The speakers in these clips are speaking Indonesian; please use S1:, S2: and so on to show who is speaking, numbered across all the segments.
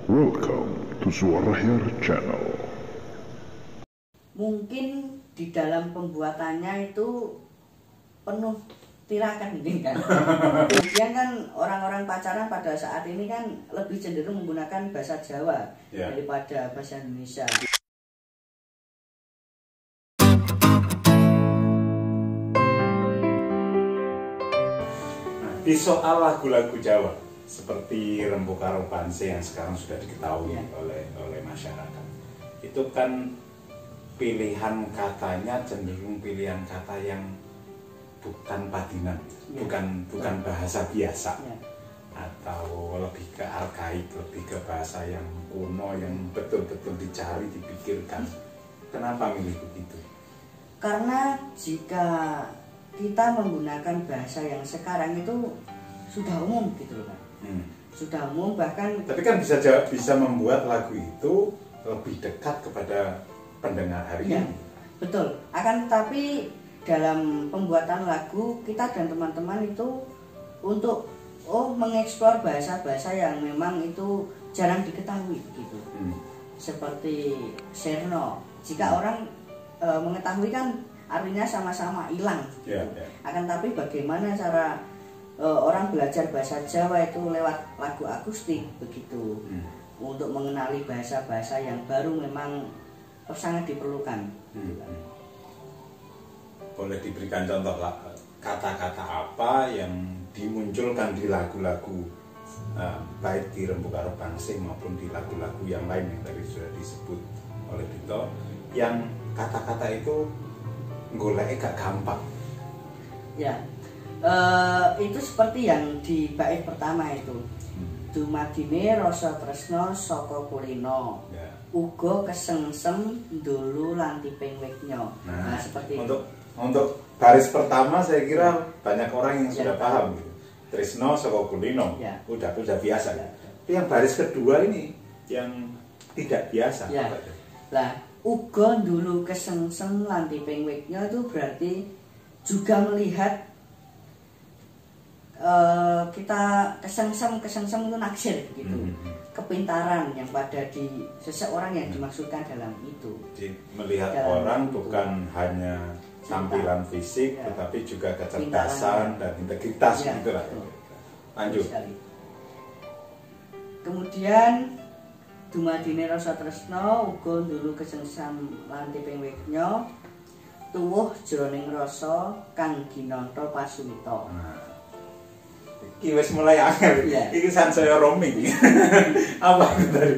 S1: Welcome to Suara Hyar Channel.
S2: Mungkin di dalam pembuatannya itu penuh tirakan ini kan. Kemudian kan orang-orang pacaran pada saat ini kan lebih cenderung menggunakan bahasa Jawa daripada bahasa Indonesia.
S3: Di soal lagu-lagu Jawa seperti Rembu Karo Panse yang sekarang sudah diketahui oleh masyarakat, itu kan pilihan katanya cenderung pilihan kata yang bukan padinan, bukan bahasa biasa, atau lebih ke arkaik, lebih ke bahasa yang kuno yang betul-betul dicari, dipikirkan. Kenapa milih begitu?
S2: Karena jika kita menggunakan bahasa yang sekarang itu sudah umum gitu loh kan. Sudah umum, bahkan
S3: tapi kan bisa membuat lagu itu lebih dekat kepada pendengar hari ini.
S2: Betul. Akan tetapi dalam pembuatan lagu kita dan teman-teman itu untuk mengeksplor bahasa-bahasa yang memang itu jarang diketahui begitu. Seperti Serno. Jika orang mengetahui kan artinya sama-sama hilang. Akan tapi bagaimana cara orang belajar bahasa Jawa itu lewat lagu akustik begitu, untuk mengenali bahasa-bahasa yang baru memang sangat diperlukan.
S3: Boleh diberikan contoh kata-kata apa yang dimunculkan di lagu-lagu baik di Rembu Karo Panse maupun di lagu-lagu yang lain yang tadi sudah disebut oleh Dito, yang kata-kata itu goleknya gak gampang.
S2: Itu seperti yang di bait pertama itu, dumadine rasa tresno saka kulino, uga kesengsem dulu lan tiping weknya. Nah, seperti
S3: untuk baris pertama saya kira banyak orang yang sudah paham gitu. Tresno saka kulino, udah biasa. Tapi yang baris kedua ini yang tidak biasa.
S2: Lah, uga dulu kesengsem lan tiping weknya itu berarti juga melihat kita kesengsem itu naksir gitu, kepintaran yang pada di seseorang yang dimaksudkan dalam itu. Jadi,
S3: melihat dalam orang itu bukan hanya tampilan fisik, tetapi juga kecerdasan dan integritas gitulah. Lanjut. Kemudian
S2: dumadine rasa tresno uga dulu kesengsem lan tiping weknya, tuwuh jroning rasa kang ginanto pasuwita.
S3: Iki wis mulai angel. Iki sansaya roaming. Apa itu tadi?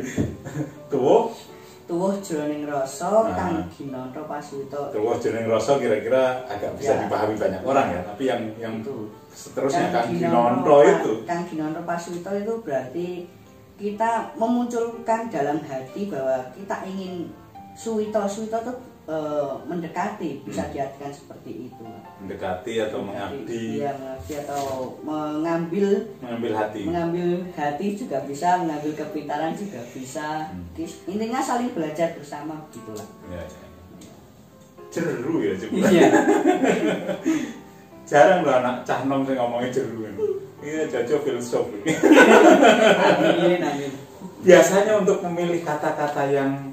S3: Tuwuh
S2: jroning rasa kang ginanto pasuwita.
S3: Tuwuh jroning rasa kira-kira agak bisa dipahami banyak orang ya, tapi yang seterusnya kang ginanto itu.
S2: Kang ginanto pasuwita itu berarti kita memunculkan dalam hati bahwa kita ingin suwita itu mendekati, bisa diartikan seperti itu.
S3: Mendekati atau mengabdi.
S2: Mengabdi atau mengambil hati juga bisa, mengambil kepintaran juga bisa. Intinya saling belajar bersama begitulah.
S3: Jeru ya coba. Jarang loh anak cah nom sing ngomongin jeru. Ini Jojo filsuf. Amin. Biasanya untuk memilih kata-kata yang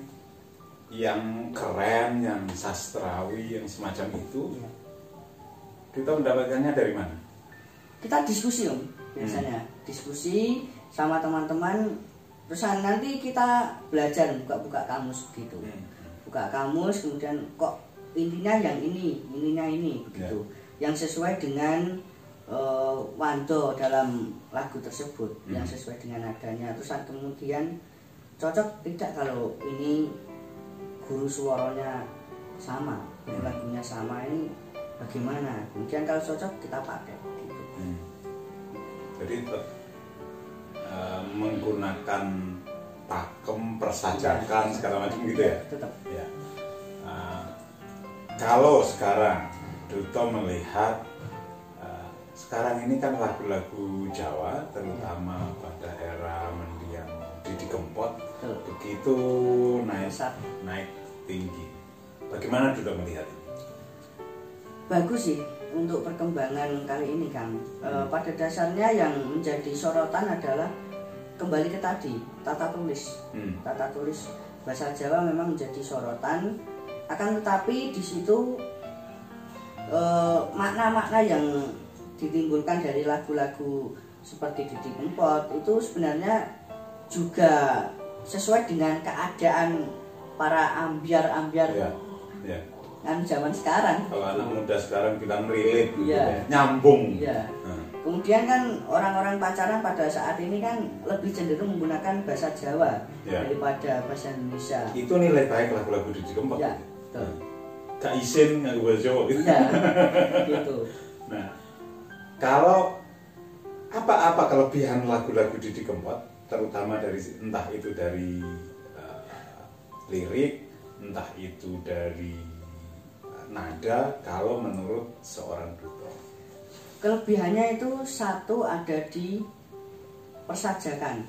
S3: keren, yang sastrawi, yang semacam itu, kita mendapatkannya dari mana?
S2: Kita diskusi Om, biasanya diskusi sama teman-teman, terus nanti kita belajar buka kamus gitu, buka kamus, kemudian kok intinya yang ininya ini begitu, yang sesuai dengan wando dalam lagu tersebut, yang sesuai dengan nadanya, terus kemudian cocok tidak kalau ini guru suaranya sama, guru lagunya sama, ini bagaimana? Kemudian kalau cocok kita pakai gitu.
S3: Jadi menggunakan pakem, persajakan segala macam gitu ya?
S2: Tetap.
S3: Kalau sekarang Duto melihat sekarang ini kan lagu-lagu Jawa terutama pada era mendiang Didi Kempot begitu naik tinggi. Bagaimana Duto melihat ini?
S2: Bagus sih untuk perkembangan kali ini Kang. Pada dasarnya yang menjadi sorotan adalah kembali ke tadi tata tulis. Tata tulis bahasa Jawa memang menjadi sorotan, akan tetapi di situ makna-makna yang ditimbulkan dari lagu-lagu seperti Didi Kempot itu sebenarnya juga sesuai dengan keadaan para ambiar-ambiar kan zaman sekarang.
S3: Kalau anak muda sekarang bilang relate,
S2: ya.
S3: Nyambung.
S2: Ya. Kemudian kan orang-orang pacaran pada saat ini kan lebih cenderung menggunakan bahasa Jawa daripada bahasa Indonesia. Itu
S3: nilai baik lagu-lagu Didi Kempot.
S2: Ya, betul.
S3: Gak isin nggak bahasa Jawa gitu.
S2: Ya, gitu.
S3: Nah, kalau apa kelebihan lagu-lagu Didi Kempot, terutama dari entah itu dari lirik, entah itu dari nada, kalau menurut seorang Duto?
S2: Kelebihannya itu satu ada di persajakan.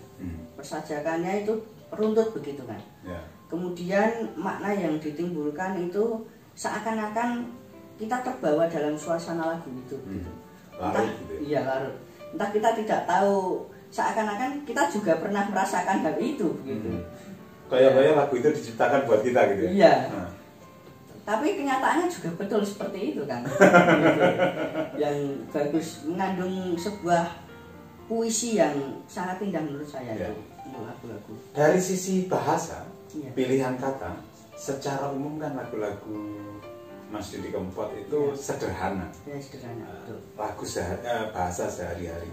S2: Persajakannya itu runtut begitu kan. Ya. Kemudian makna yang ditimbulkan itu seakan-akan kita terbawa dalam suasana lagu itu. Gitu.
S3: Larut gitu ya?
S2: Iya, larut. Entah kita tidak tahu, seakan-akan kita juga pernah merasakan hal itu gitu.
S3: Kayak lagu itu diciptakan buat kita gitu ya?
S2: Iya. Tapi kenyataannya juga betul seperti itu kan. Yang bagus, mengandung sebuah puisi yang sangat indah menurut saya itu untuk lagu-lagu.
S3: Dari sisi bahasa, pilihan kata, secara umum kan lagu-lagu Mas Didi Kempot itu sederhana.
S2: Ya, sederhana, betul.
S3: Lagu bahasa sehari-hari.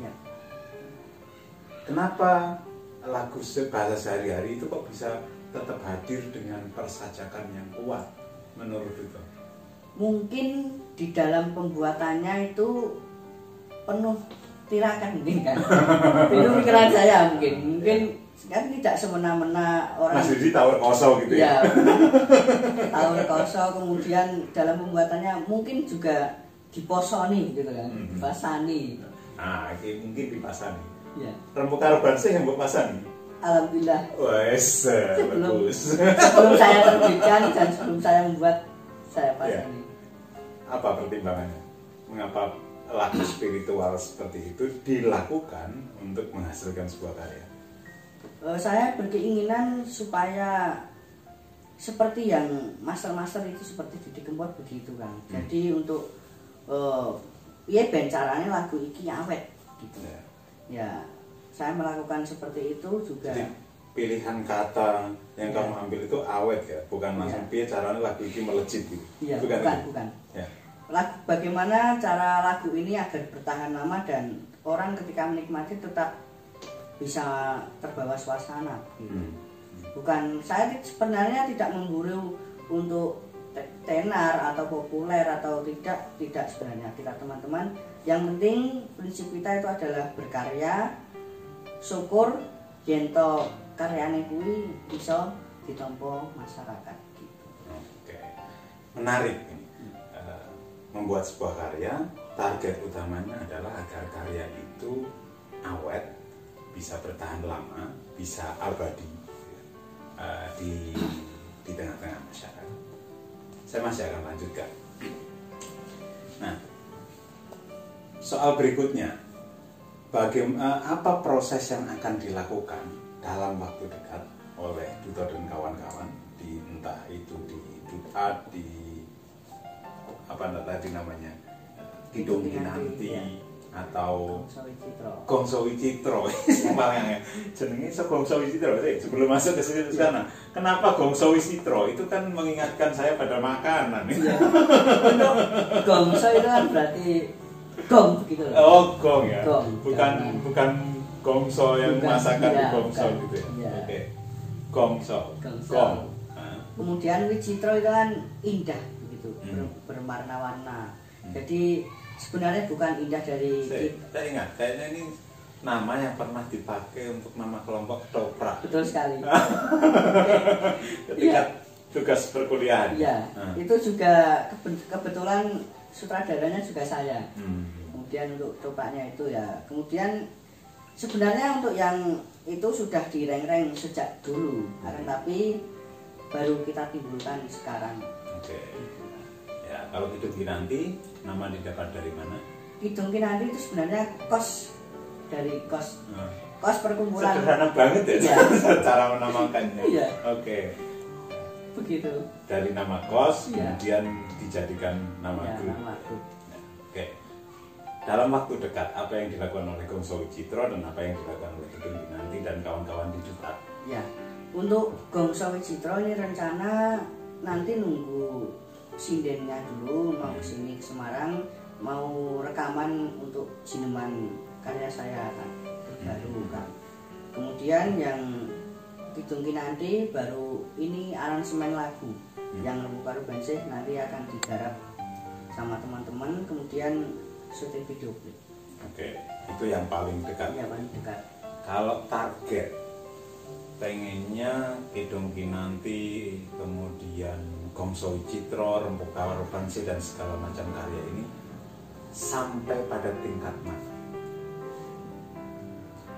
S3: Kenapa lagu bahasa sehari-hari itu kok bisa tetap hadir dengan persajakan yang kuat menurut itu?
S2: Mungkin di dalam pembuatannya itu penuh tirakan mungkin kan. Itu pikiran saya mungkin kan tidak semena-mena orang.
S3: Mas Didi tahu rekoso gitu ya?
S2: Tahu rekoso, kemudian dalam pembuatannya mungkin juga diposoni gitu kan, dipasani.
S3: Nah, ini mungkin dipasani.
S2: Ya.
S3: Rembukar Banse yang buat pasani.
S2: Alhamdulillah.
S3: Wes, bagus.
S2: Sebelum saya terbitkan dan sebelum saya membuat, saya pasani.
S3: Apa pertimbangannya? Mengapa lagu spiritual seperti itu dilakukan untuk menghasilkan sebuah karya?
S2: Saya berkeinginan supaya seperti yang master-master itu seperti Didi Kempot begitu kan. Jadi untuk ben caranya lagu iki awet gitu. Ya, saya melakukan seperti itu juga.
S3: Jadi pilihan kata yang kamu ambil itu awet ya, bukan langsung piye caranya lagu ini melejit gitu.
S2: Iya, bukan. Ya. Bagaimana cara lagu ini agar bertahan lama dan orang ketika menikmati tetap bisa terbawa suasana. Bukan, saya sebenarnya tidak memburu untuk tenar atau populer atau tidak sebenarnya kita teman-teman. Yang penting prinsip kita itu adalah berkarya, syukur yento karyane kuwi bisa ditampa masyarakat gitu.
S3: Oke. Menarik ini. Membuat sebuah karya, target utamanya adalah agar karya itu awet, bisa bertahan lama, bisa abadi di tengah-tengah masyarakat. Saya masih akan lanjutkan. Nah, soal berikutnya, apa proses yang akan dilakukan dalam waktu dekat oleh Duto dan kawan-kawan di entah itu di Dutat, di apa tadi namanya Kidung Kinanti atau Gongso Wicitro paling jenenge Gongso Wicitro sebelum masuk ke sana. Kenapa Gongso Wicitro? Itu kan mengingatkan saya pada makanan.
S2: Gongso itu kan berarti gong begitu.
S3: Oh, gong ya.
S2: Gong,
S3: bukan gongso yang masakan di gongso gitu ya.
S2: Ya.
S3: Oke. Gongso. Gong.
S2: Kemudian Wicitro itu kan indah begitu, berwarna-warna. Jadi sebenarnya bukan indah dari
S3: saya ingat kayaknya ini nama yang pernah dipakai untuk nama kelompok Toprak.
S2: Betul sekali.
S3: Ketika tugas perkuliahan.
S2: Iya. Itu juga kebetulan sutradaranya juga saya. Kemudian untuk Topraknya itu ya. Kemudian sebenarnya untuk yang itu sudah direng-reng sejak dulu, akan tapi baru kita timbulkan sekarang.
S3: Oke. Ya, kalau Kidung Kinanti nama didapat dari mana?
S2: Kidung Kinanti itu sebenarnya kos dari kos kos perkumpulan.
S3: Sederhana banget ya,
S2: Iya.
S3: cara menamakannya.
S2: Iya.
S3: Oke.
S2: Begitu.
S3: Dari nama kos
S2: Iya.
S3: kemudian dijadikan nama
S2: Ya,
S3: grup.
S2: nama grup.
S3: Oke. Dalam waktu dekat apa yang dilakukan oleh Gongso Wicitro dan apa yang dilakukan oleh Gedung Winanti dan kawan-kawan di Jumat?
S2: Ya, untuk Gongso Wicitro ini rencana nanti nunggu sindennya dulu, mau kesini ke Semarang, mau rekaman untuk sineman karya saya kan baru kan. Kemudian yang Gedung Winanti baru ini aransemen lagu yang Rembu Karo Bansih nanti akan digarap sama teman-teman, kemudian syuting video klip.
S3: Oke, itu yang paling dekat.
S2: Ya paling dekat.
S3: Kalau target pengennya Gedung Winanti, kemudian Gongso Wicitro, Rembu Karo Bansih dan segala macam karya ini sampai pada tingkat mana?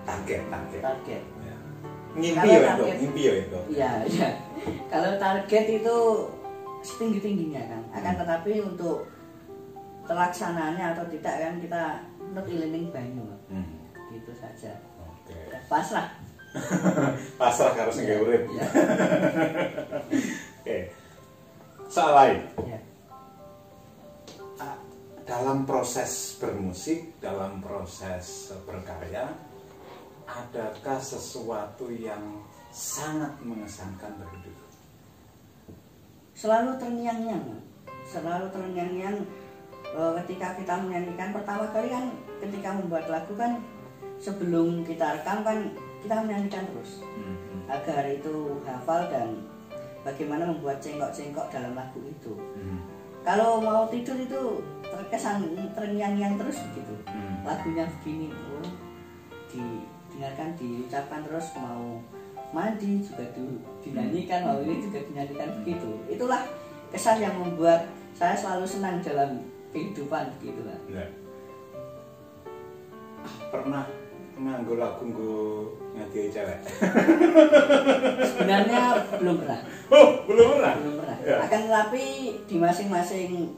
S3: Target.
S2: Target.
S3: Ya. Ngimpi
S2: Kalau
S3: ya itu,
S2: target-
S3: ngimpi ya itu.
S2: Iya, iya. Kalau target itu setinggi-tingginya kan. Akan tetapi untuk pelaksanaannya atau tidak kan kita menurut ilining banyu. Gitu saja.
S3: Oke.
S2: Pasrah.
S3: Pasrah karo sing gawe urip.
S2: Ya.
S3: Oke. Soal lain.
S2: Ya.
S3: Dalam proses bermusik, dalam proses berkarya, adakah sesuatu yang sangat mengesankan bagi Duto?
S2: Selalu terngiang-ngiang. Selalu terngiang-ngiang ketika kita menyanyikan pertama kali kan ketika membuat lagu kan sebelum kita rekam kan kita menyanyikan terus agar itu hafal dan bagaimana membuat cengkok-cengkok dalam lagu itu. Kalau mau tidur itu terkesan terngiang-ngiang terus begitu. Lagunya begini, oh, didengarkan, diucapkan terus, mau mandi juga dinyanyikan, mau ini juga dinyanyikan begitu. Itulah kesan yang membuat saya selalu senang dalam kehidupan begitu lah.
S3: Ya. Pernah nganggo lagu nggo ngadi cewek?
S2: Sebenarnya belum pernah.
S3: Oh, belum pernah.
S2: Belum pernah.
S3: Ya.
S2: Akan tetapi di masing-masing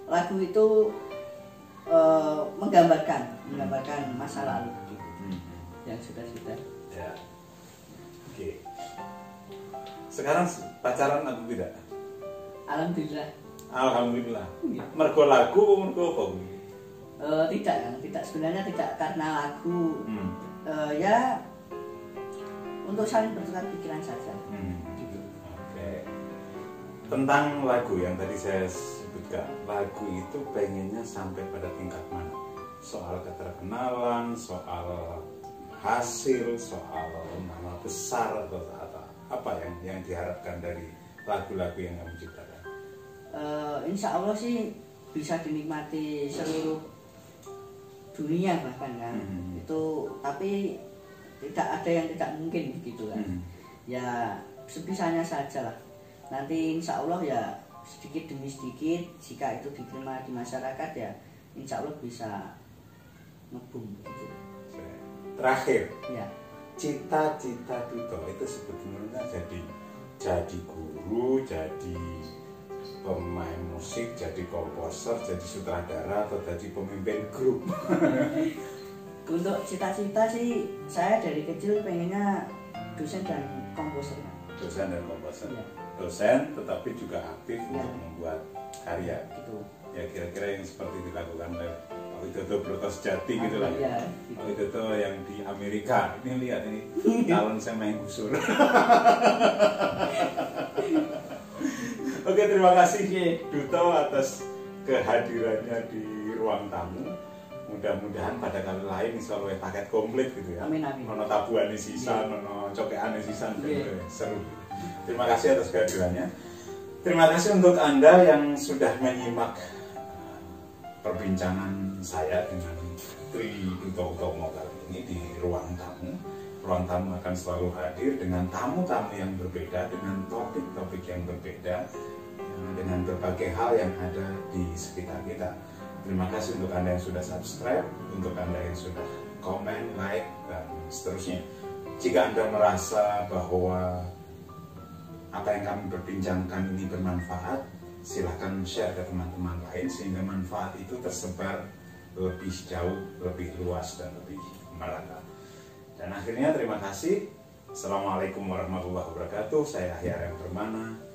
S2: lagu itu menggambarkan masa lalu gitu. Yang sudah.
S3: Ya. Oke. Sekarang pacaran atau tidak?
S2: Alhamdulillah.
S3: Alhamdulillah.
S2: Iya.
S3: Mergo lagu mergo apa?
S2: Tidak sebenarnya tidak karena lagu. Ya untuk saling bertukar pikiran saja. Gitu.
S3: Oke. Tentang lagu yang tadi saya sebutkan, lagu itu pengennya sampai pada tingkat mana? Soal keterkenalan, soal hasil, soal nama besar atau apa yang diharapkan dari lagu-lagu yang kamu ciptakan?
S2: Insya Allah sih bisa dinikmati seluruh dunia bahkan kan. Itu tapi tidak ada yang tidak mungkin begitu kan. Ya sebisanya saja lah. Nanti insya Allah ya sedikit demi sedikit jika itu diterima di masyarakat ya insya Allah bisa ngebum gitu.
S3: Terakhir,
S2: Ya.
S3: cita-cita Duto itu sebetulnya jadi guru, jadi pemain musik, jadi komposer, jadi sutradara atau jadi pemimpin grup.
S2: Untuk cita-cita sih saya dari kecil pengennya dosen dan komposer.
S3: Dosen dan komposer.
S2: Ya.
S3: Dosen tetapi juga aktif
S2: Ya.
S3: untuk membuat karya.
S2: Gitu.
S3: Ya kira-kira yang seperti dilakukan oleh Pak Widodo Broto Sejati gitu lah.
S2: Ya, gitu.
S3: Pak Widodo yang di Amerika. Ini lihat ini calon saya main gusur. Oke, terima kasih Duto atas kehadirannya di ruang tamu. Mudah-mudahan pada kali lain bisa oleh paket komplit gitu ya.
S2: Amin.
S3: Nono tabuane sisa, nono cokeane sisa,
S2: Iya.
S3: seru. Terima kasih atas kehadirannya. Terima kasih untuk Anda yang sudah menyimak perbincangan saya dengan Tri Duto Utomo kali ini di ruang tamu. Ruang tamu akan selalu hadir dengan tamu-tamu yang berbeda, dengan topik-topik yang berbeda, dengan berbagai hal yang ada di sekitar kita. Terima kasih untuk Anda yang sudah subscribe, untuk Anda yang sudah komen, like, dan seterusnya. Jika Anda merasa bahwa apa yang kami perbincangkan ini bermanfaat, silahkan share ke teman-teman lain sehingga manfaat itu tersebar lebih jauh, lebih luas, dan lebih merata. Dan akhirnya terima kasih. Assalamualaikum warahmatullahi wabarakatuh. Saya Ahyar yang Permana.